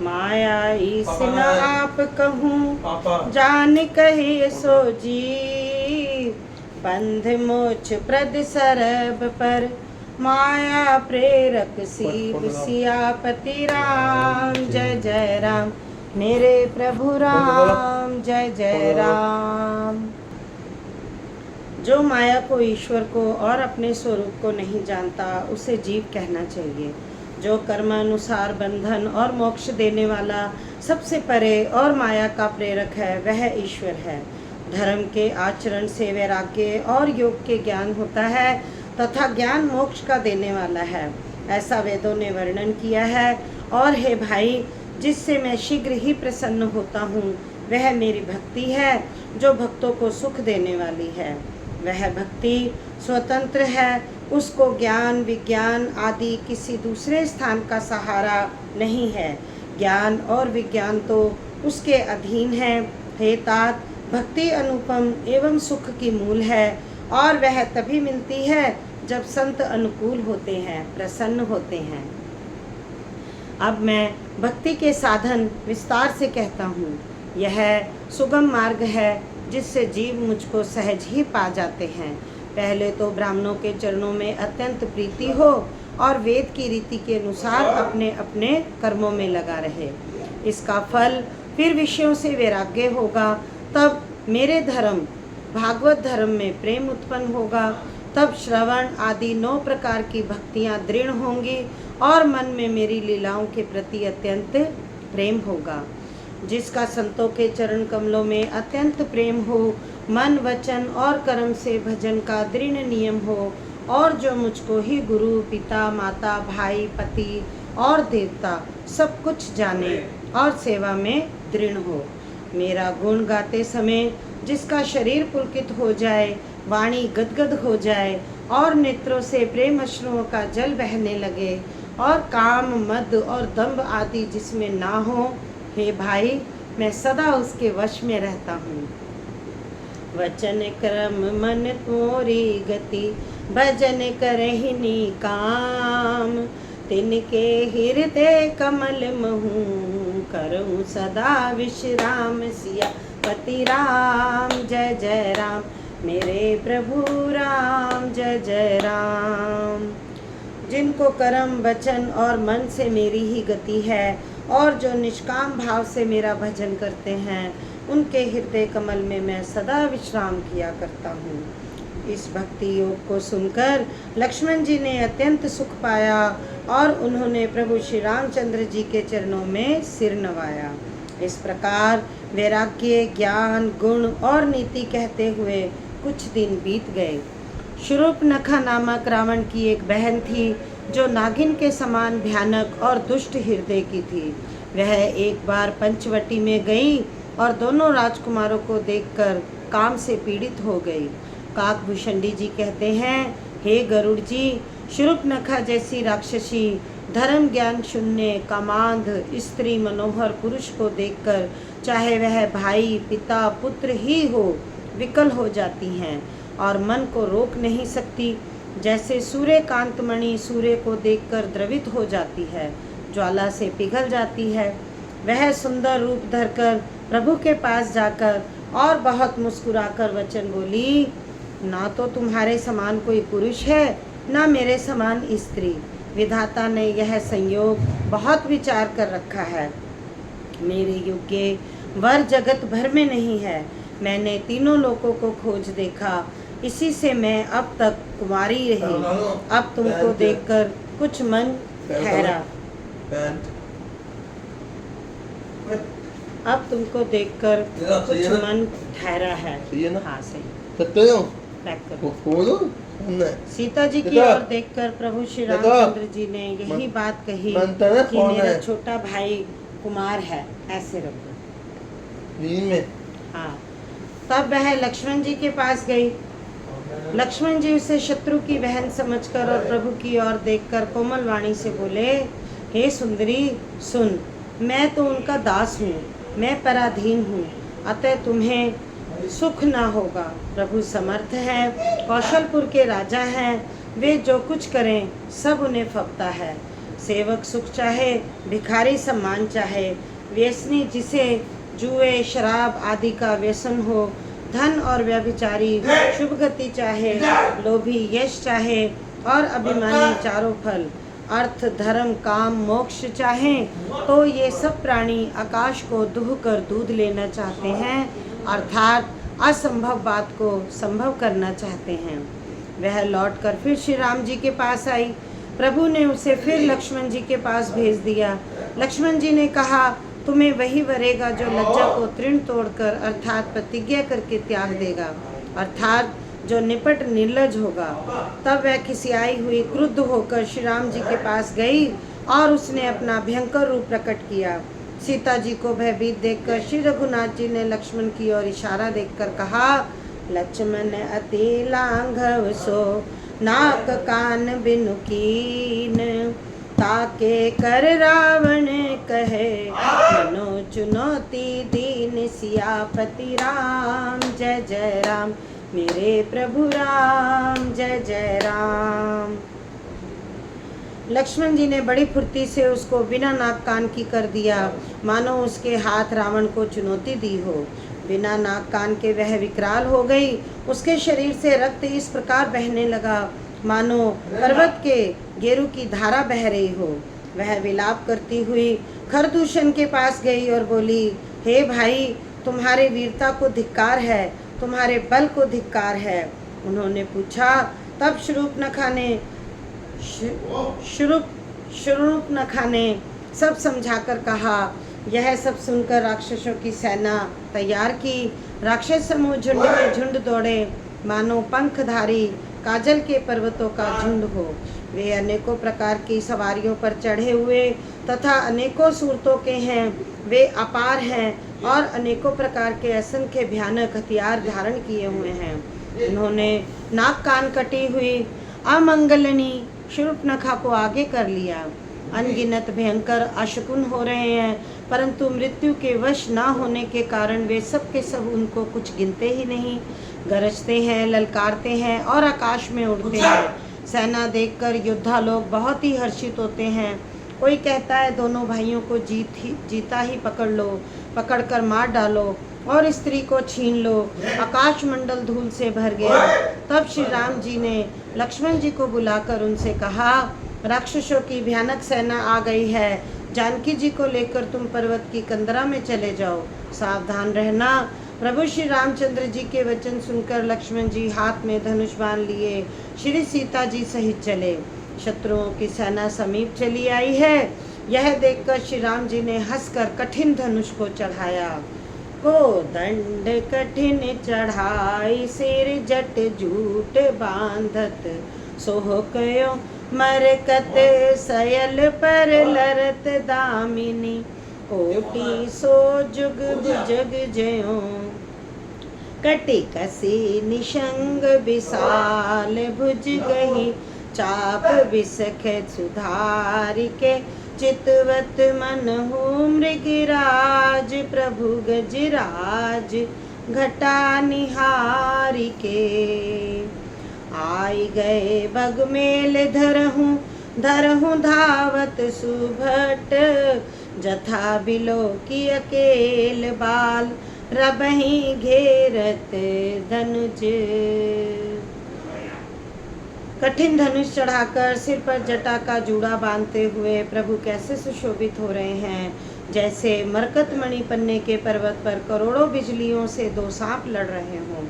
माया ईस न आप कहूँ जान कही सो जी। बंध मोक्ष प्रद सरब पर माया प्रेरक सीब सियापति राम। जय जय राम मेरे प्रभु राम। जय जय राम। जो माया को, ईश्वर को और अपने स्वरूप को नहीं जानता उसे जीव कहना चाहिए। जो कर्मानुसार बंधन और मोक्ष देने वाला, सबसे परे और माया का प्रेरक है, वह ईश्वर है। धर्म के आचरण से वैराग्य और योग के ज्ञान होता है तथा ज्ञान मोक्ष का देने वाला है, ऐसा वेदों ने वर्णन किया है। और हे भाई, जिससे मैं शीघ्र ही प्रसन्न होता हूँ वह मेरी भक्ति है, जो भक्तों को सुख देने वाली है। वह भक्ति स्वतंत्र है, उसको ज्ञान विज्ञान आदि किसी दूसरे स्थान का सहारा नहीं है। ज्ञान और विज्ञान तो उसके अधीन है। हे तात, भक्ति अनुपम एवं सुख की मूल है और वह तभी मिलती है जब संत अनुकूल होते हैं, प्रसन्न होते हैं। अब मैं भक्ति के साधन विस्तार से कहता हूँ। यह सुगम मार्ग है जिससे जीव मुझको सहज ही पा जाते हैं। पहले तो ब्राह्मणों के चरणों में अत्यंत प्रीति हो और वेद की रीति के अनुसार अपने अपने कर्मों में लगा रहे। इसका फल फिर विषयों से वैराग्य होगा। तब मेरे धर्म भागवत धर्म में प्रेम उत्पन्न होगा। तब श्रवण आदि 9 प्रकार की भक्तियाँ दृढ़ होंगी और मन में मेरी लीलाओं के प्रति अत्यंत प्रेम होगा। जिसका संतों के चरण कमलों में अत्यंत प्रेम हो, मन वचन और कर्म से भजन का दृढ़ नियम हो, और जो मुझको ही गुरु पिता माता भाई पति और देवता सब कुछ जाने और सेवा में दृढ़ हो। मेरा गुण गाते समय जिसका शरीर पुलकित हो जाए, वाणी गदगद हो जाए और नेत्रों से प्रेम अश्रुओं का जल बहने लगे और काम मद और दंभ आदि जिसमें ना हो, हे भाई, मैं सदा उसके वश में रहता हूँ। वचन कर्म मन तोरी गति, भजन करहिनी काम। तिनके हृदय कमल महू, करूँ सदा विश्राम सिया पति राम। जय जय राम मेरे प्रभु राम। जय जय राम। जिनको कर्म वचन और मन से मेरी ही गति है और जो निष्काम भाव से मेरा भजन करते हैं, उनके हृदय कमल में मैं सदा विश्राम किया करता हूँ। इस भक्ति योग को सुनकर लक्ष्मण जी ने अत्यंत सुख पाया और उन्होंने प्रभु श्री रामचंद्र जी के चरणों में सिर नवाया। इस प्रकार वैराग्य, ज्ञान, गुण और नीति कहते हुए कुछ दिन बीत गए। शूर्पणखा नामक रावण की एक बहन थी जो नागिन के समान भयानक और दुष्ट हृदय की थी। वह एक बार पंचवटी में गई और दोनों राजकुमारों को देखकर काम से पीड़ित हो गई। काकभूषणी जी कहते हैं, हे गरुड़ जी, शूर्पणखा जैसी राक्षसी धर्म ज्ञान शून्य कामांध स्त्री मनोहर पुरुष को देखकर चाहे वह भाई पिता पुत्र ही हो, विकल हो जाती हैं और मन को रोक नहीं सकती। जैसे सूर्यकांतमणि सूर्य को देखकर द्रवित हो जाती है, ज्वाला से पिघल जाती है, वह सुंदर रूप धरकर प्रभु के पास जाकर और बहुत मुस्कुराकर वचन बोली, ना तो तुम्हारे समान कोई पुरुष है, ना मेरे समान स्त्री। विधाता ने यह संयोग बहुत विचार कर रखा है। मेरे योग्य वर जगत भर में नहीं है। मैंने तीनों लोकों को खोज देखा, इसी से मैं अब तक कुमारी रही। अब तुमको देखकर कुछ मन ठहरा। अब तुमको देखकर कुछ मन ठहरा है। हाँ सही। पैक करो। सीता जी की ओर देखकर प्रभु श्री रामचंद्र जी ने यही बात कही कि मेरा छोटा भाई कुमार है, ऐसे रखो। हाँ। तब वह लक्ष्मण जी के पास गई। लक्ष्मण जी उसे शत्रु की बहन समझकर और प्रभु की ओर देखकर कोमल वाणी से बोले, हे सुंदरी सुन, मैं तो उनका दास हूँ, मैं पराधीन हूँ, अतः तुम्हें सुख ना होगा। प्रभु समर्थ हैं, कौशलपुर के राजा हैं, वे जो कुछ करें सब उन्हें फबता है। सेवक सुख चाहे, भिखारी सम्मान चाहे, व्यसनी जिसे जुए शराब आदि का व्यसन हो, धन और व्यभिचारी शुभ गति चाहे, लोभी यश चाहे और अभिमानी चारों फल, अर्थ धर्म काम मोक्ष चाहें, तो ये सब प्राणी आकाश को दुह कर दूध लेना चाहते हैं, अर्थात असंभव बात को संभव करना चाहते हैं। वह लौटकर फिर श्री राम जी के पास आई। प्रभु ने उसे फिर लक्ष्मण जी के पास भेज दिया। लक्ष्मण जी ने कहा, तुम्हें वही वरेगा जो लज्जा को तृण तोड़कर अर्थात प्रतिज्ञा करके त्याग देगा, अर्थात जो निपट निर्लज होगा। तब वह खिसियाई हुई क्रुद्ध होकर श्री राम जी के पास गई और उसने अपना भयंकर रूप प्रकट किया। सीता जी को भयभीत देखकर श्री रघुनाथ जी ने लक्ष्मण की ओर इशारा देखकर कहा, लक्ष्मण अति लांघव सो नाक कान बिनु कीन, ताके कर रावण कहे मनो चुनौती दीन, सियापति राम जय जय राम, मेरे प्रभु राम जय जय राम। लक्ष्मण जी ने बड़ी फुर्ती से उसको बिना नाक कान की कर दिया, मानो उसके हाथ रावण को चुनौती दी हो। बिना नाक कान के वह विकराल हो गई। उसके शरीर से रक्त इस प्रकार बहने लगा मानो पर्वत के गेरू की धारा बह रही हो। वह विलाप करती हुई खरदूषण के पास गई और बोली, हे भाई, तुम्हारे वीरता को धिक्कार है, तुम्हारे बल को धिक्कार है। उन्होंने पूछा। तब शूर्पणखा ने सब समझाकर कहा। यह सब सुनकर राक्षसों की सेना तैयार की। राक्षस समूह झुंड में झुंड दौड़े, मानो पंखधारी काजल के पर्वतों का झुंड हो। वे अनेकों प्रकार की सवारियों पर चढ़े हुए तथा अनेकों सूरतों के हैं। वे अपार हैं और अनेकों प्रकार के असंख्य भयानक हथियार धारण किए हुए हैं। उन्होंने नाक कान कटी हुई अमंगलनी शूर्पणखा को आगे कर लिया। अनगिनत भयंकर अशकुन हो रहे हैं, परंतु मृत्यु के वश ना होने के कारण वे सब के सब उनको कुछ गिनते ही नहीं। गरजते हैं, ललकारते हैं और आकाश में उड़ते हैं। सेना देखकर योद्धा लोग बहुत ही हर्षित होते हैं। कोई कहता है, दोनों भाइयों को जीता ही पकड़ लो, पकड़कर मार डालो और स्त्री को छीन लो। आकाश मंडल धूल से भर गया। तब श्री राम जी ने लक्ष्मण जी को बुलाकर उनसे कहा, राक्षसों की भयानक सेना आ गई है। जानकी जी को लेकर तुम पर्वत की कंदरा में चले जाओ, सावधान रहना। प्रभु श्री रामचंद्र जी के वचन सुनकर लक्ष्मण जी हाथ में धनुष बाण लिए श्री सीता जी सहित चले। शत्रुओं की सेना समीप चली आई है। यह देखकर श्री राम जी ने हंसकर कठिन धनुष को चढ़ाया। को दंड कठिन चढ़ाई, सिर जट जूट बांधत, सोह कयो मरकत सयल पर लरत दामिनी, कोटि सो जुग भुजग जयो, कटि कसी निशंग विशाल भुज गही, चाप बिसख सुधार के, चितवत मन हो मृगराज, प्रभु गजराज घटा निहारी के, आई गए बगमेल धरहूँ धावत सुभट, जथा बिलो की अकेल बाल, रबही घेरत धनुज। कठिन धनुष चढ़ाकर सिर पर जटा का जूड़ा बांधते हुए प्रभु कैसे सुशोभित हो रहे हैं, जैसे मरकत मणि पन्ने के पर्वत पर करोड़ों बिजलियों से दो सांप लड़ रहे हों।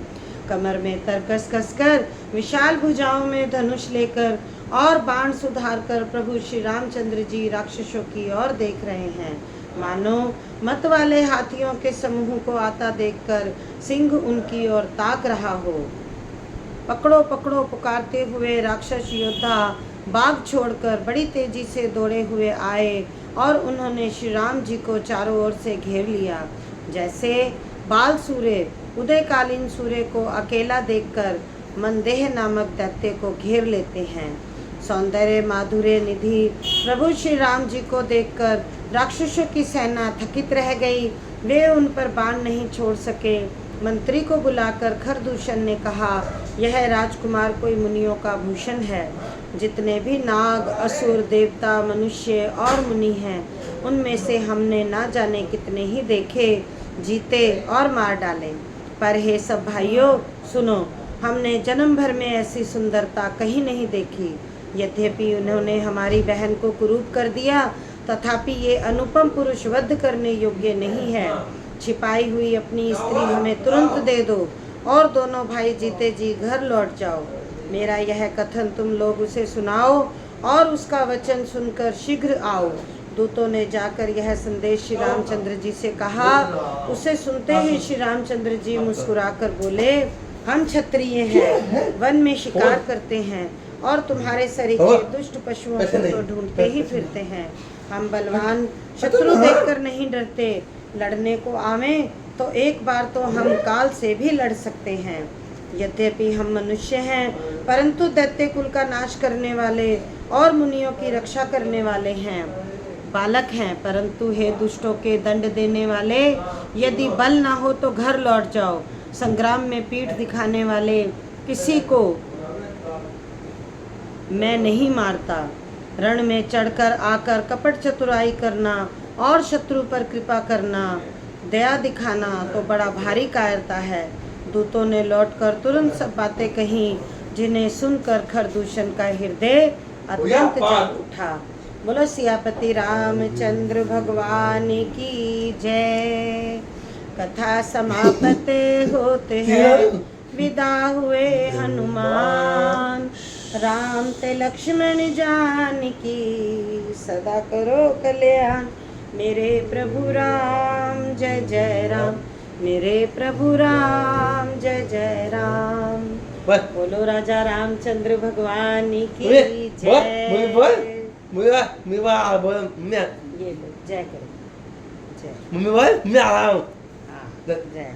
कमर में तरकस कसकर, विशाल भुजाओं में धनुष लेकर और बाण सुधार कर प्रभु श्री रामचंद्र जी राक्षसों की ओर देख रहे हैं। मानो मत वाले हाथियों के समूह को आता देखकर सिंह उनकी ओर ताक रहा हो। पकड़ो पकड़ो पुकारते हुए राक्षस योद्धा बाग छोड़कर बड़ी तेजी से दौड़े हुए आए और उन्होंने श्री राम जी को चारों ओर से घेर लिया। जैसे बाल सूर्य उदयकालीन सूर्य को अकेला देखकर मंदेह नामक दैत्य को घेर लेते हैं। सौंदर्य माधुर्य निधि प्रभु श्री राम जी को देखकर राक्षसों की सेना थकित रह गई। वे उन पर बाण नहीं छोड़ सके। मंत्री को बुलाकर खरदूषण ने कहा, यह राजकुमार कोई मुनियों का भूषण है। जितने भी नाग, असुर, देवता, मनुष्य और मुनि हैं, उनमें से हमने ना जाने कितने ही देखे, जीते और मार डाले। पर हे सब भाइयों सुनो, हमने जन्म भर में ऐसी सुंदरता कहीं नहीं देखी। यद्यपि उन्होंने हमारी बहन को कुरूप कर दिया, तथापि ये अनुपम पुरुष वध करने योग्य नहीं है। छिपाई हुई अपनी स्त्री हमें तुरंत दे दो और दोनों भाई जीते जी घर लौट जाओ। मेरा यह कथन तुम लोग उसे सुनाओ और उसका वचन सुनकर शीघ्र आओ। दूतों ने जाकर यह संदेश श्री रामचंद्र जी से कहा। उसे सुनते ही श्री रामचंद्र जी मुस्कुराकर बोले, हम क्षत्रिय हैं, वन में शिकार करते हैं और तुम्हारे सरीखे दुष्ट पशुओं को तो ढूंढते ही फिरते हैं। हम बलवान शत्रु देखकर नहीं डरते, लड़ने को आवे तो एक बार तो हम काल से भी लड़ सकते हैं। यद्यपि हम मनुष्य हैं, परंतु दैत्य कुल का नाश करने वाले और मुनियों की रक्षा करने वाले हैं। बालक हैं, परंतु हे दुष्टों के दंड देने वाले, यदि बल ना हो तो घर लौट जाओ। संग्राम में पीठ दिखाने वाले किसी को मैं नहीं मारता। रण में चढ़कर आकर कपट चतुराई करना और शत्रु पर कृपा करना, दया दिखाना तो बड़ा भारी कायरता है। दूतों ने लौटकर तुरंत सब बातें कहीं, जिन्हें सुनकर खरदूषण का हृदय अत्यंत जल उठा। बोलो सियापति रामचंद्र भगवान की जय। कथा समाप्त होते हैं, विदा हुए हनुमान। राम ते लक्ष्मण जानकी, सदा करो कल्याण। मेरे प्रभु राम जय जय राम, मेरे प्रभु राम जय जय राम। बोलो राजा रामचंद्र भगवान की जय। ये लो, जय करो, जय। हाँ, जय।